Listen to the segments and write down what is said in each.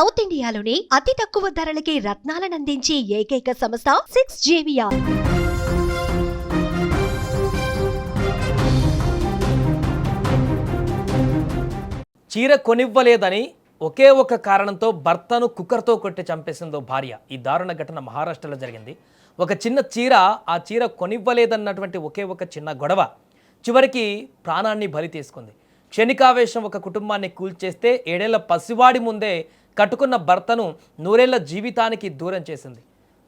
South ఇండియాలోని అతి తక్కువ ధరలకి రత్నాలనందించే ఏకైక సంస్థ 6JVR. చీర కొనివ్వలేదని ఒకే ఒక కారణంతో భర్తను కుక్కర్తో కొట్టి చంపేసిందో భార్య. ఈ దారుణ ఘటన మహారాష్ట్రలో జరిగింది. ఒక చిన్న చీర, ఆ చీర కొనివ్వలేదన్నటువంటి ఒకే ఒక చిన్న గొడవ చివరికి ప్రాణాన్ని బలి తీసుకుంది. క్షణికావేశం ఒక కుటుంబాన్ని కూల్చేస్తే 7 ఏళ్ల పసివాడి ముందే కట్టుకున్న భర్తను 100 ఏళ్ల జీవితానికి దూరం చేసింది.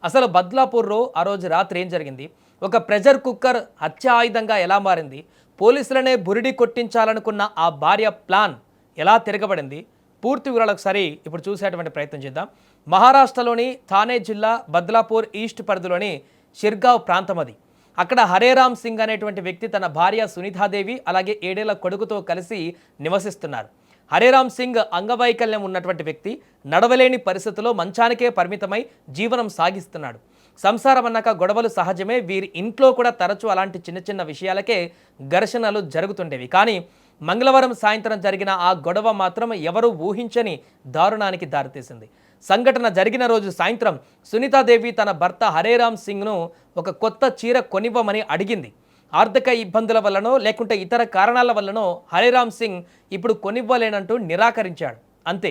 అసలు బద్లాపూర్లో ఆ రోజు రాత్రి ఏం జరిగింది? ఒక ప్రెషర్ కుక్కర్ హత్య ఆయుధంగా ఎలా మారింది? పోలీసులనే బురిడి కొట్టించాలనుకున్న ఆ భార్య ప్లాన్ ఎలా తిరగబడింది? పూర్తి వివరాలు ఒకసారి ఇప్పుడు చూసేటువంటి ప్రయత్నం చేద్దాం. మహారాష్ట్రలోని థానే జిల్లా బద్లాపూర్ ఈస్ట్ పరిధిలోని షిర్గావ్ ప్రాంతం అది. అక్కడ హరేరామ్ సింగ్ అనేటువంటి వ్యక్తి తన భార్య సునీతాదేవి అలాగే 7 ఏళ్ల కొడుకుతో కలిసి నివసిస్తున్నారు. హరేరామ్ సింగ్ అంగవైకల్యం ఉన్నటువంటి వ్యక్తి, నడవలేని పరిస్థితుల్లో మంచానికే పరిమితమై జీవనం సాగిస్తున్నాడు. సంసారం అన్నాక గొడవలు సహజమే. వీరి ఇంట్లో కూడా తరచూ అలాంటి చిన్న చిన్న విషయాలకే ఘర్షణలు జరుగుతుండేవి. కానీ మంగళవారం సాయంత్రం జరిగిన ఆ గొడవ మాత్రం ఎవరూ ఊహించని దారుణానికి దారితీసింది. సంఘటన జరిగిన రోజు సాయంత్రం సునీతాదేవి తన భర్త హరేరామ్ సింగ్ను ఒక కొత్త చీర కొనివ్వమని అడిగింది. ఆర్థిక ఇబ్బందుల వల్లనో లేకుంటే ఇతర కారణాల వల్లనో హరేరామ్ సింగ్ ఇప్పుడు కొనివ్వలేనంటూ నిరాకరించాడు. అంతే.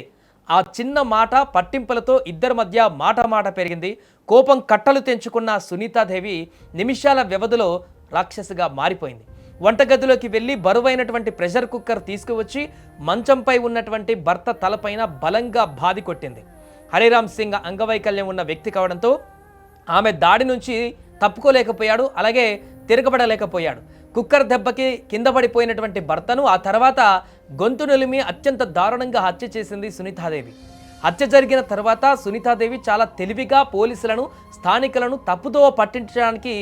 ఆ చిన్న మాట పట్టింపులతో ఇద్దరి మధ్య మాట పెరిగింది. కోపం కట్టలు తెంచుకున్న సునీతాదేవి నిమిషాల వ్యవధిలో రాక్షసిగా మారిపోయింది. వంటగదిలోకి వెళ్ళి బరువైనటువంటి ప్రెషర్ కుక్కర్ తీసుకువచ్చి మంచంపై ఉన్నటువంటి భర్త తలపైన బలంగా బాది కొట్టింది. హరేరామ్ సింగ్ అంగవైకల్యం ఉన్న వ్యక్తి కావడంతో ఆమె దాడి నుంచి తప్పుకోలేకపోయాడు, అలాగే తిరగబడలేకపోయాడు. కుక్కర్ దెబ్బకి కింద పడిపోయినటువంటి భర్తను ఆ తర్వాత గొంతు నిలిమి అత్యంత దారుణంగా హత్య చేసింది సునీతాదేవి. హత్య జరిగిన తర్వాత సునీతాదేవి చాలా తెలివిగా పోలీసులను, స్థానికులను తప్పుదోవ పట్టించడానికి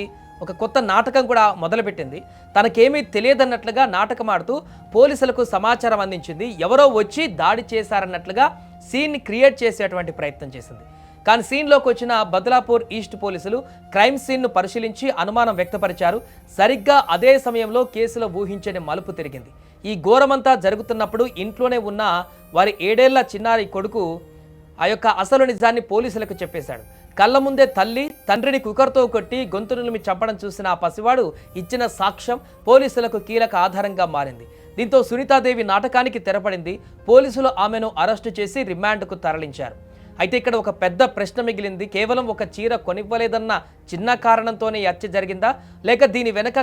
ఒక కొత్త నాటకం కూడా మొదలుపెట్టింది. తనకేమీ తెలియదన్నట్లుగా నాటకం ఆడుతూ పోలీసులకు సమాచారం అందించింది. ఎవరో వచ్చి దాడి చేశారన్నట్లుగా సీన్ని క్రియేట్ చేసేటువంటి ప్రయత్నం చేసింది. కానీ సీన్లోకి వచ్చిన బద్లాపూర్ ఈస్ట్ పోలీసులు క్రైమ్ సీన్ను పరిశీలించి అనుమానం వ్యక్తపరిచారు. సరిగ్గా అదే సమయంలో కేసులో ఊహించని మలుపు తిరిగింది. ఈ ఘోరమంతా జరుగుతున్నప్పుడు ఇంట్లోనే ఉన్న వారి 7 ఏళ్ల చిన్నారి కొడుకు ఆ యొక్క అసలు నిజాన్ని పోలీసులకు చెప్పేశాడు. కళ్ళ ముందే తల్లి తండ్రిని కుక్కర్తో కొట్టి గొంతు నిలిమి చంపడం చూసిన ఆ పసివాడు ఇచ్చిన సాక్ష్యం పోలీసులకు కీలక ఆధారంగా మారింది. దీంతో సునీతాదేవి నాటకానికి తెరపడింది. పోలీసులు ఆమెను అరెస్టు చేసి రిమాండ్కు తరలించారు. అయితే ఇక్కడ ఒక పెద్ద ప్రశ్న మిగిలింది. కేవలం ఒక చీర కొనివ్వలేదన్న చిన్న కారణంతోనే హత్య జరిగిందా, లేక దీని వెనక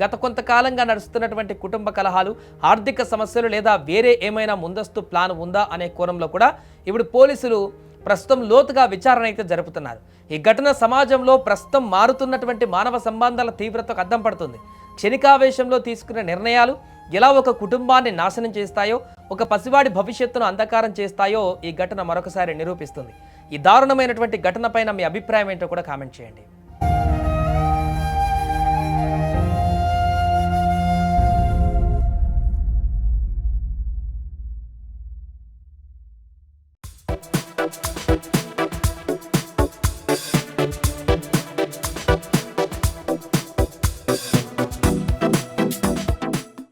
గత కొంతకాలంగా నడుస్తున్నటువంటి కుటుంబ కలహాలు, ఆర్థిక సమస్యలు లేదా వేరే ఏమైనా ముందస్తు ప్లాన్ ఉందా అనే కోణంలో కూడా ఇప్పుడు పోలీసులు ప్రస్తుతం లోతుగా విచారణ అయితే జరుపుతున్నారు. ఈ ఘటన సమాజంలో ప్రస్తుతం మారుతున్నటువంటి మానవ సంబంధాల తీవ్రతకు అద్దం పడుతుంది. క్షణికావేశంలో తీసుకున్న నిర్ణయాలు ఎలా ఒక కుటుంబాన్ని నాశనం చేస్తాయో, ఒక పసివాడి భవిష్యత్తును అంధకారం చేస్తాయో ఈ ఘటన మరొకసారి నిరూపిస్తుంది. ఈ దారుణమైనటువంటి ఘటనపైన మీ అభిప్రాయం ఏంటో కూడా కామెంట్ చేయండి.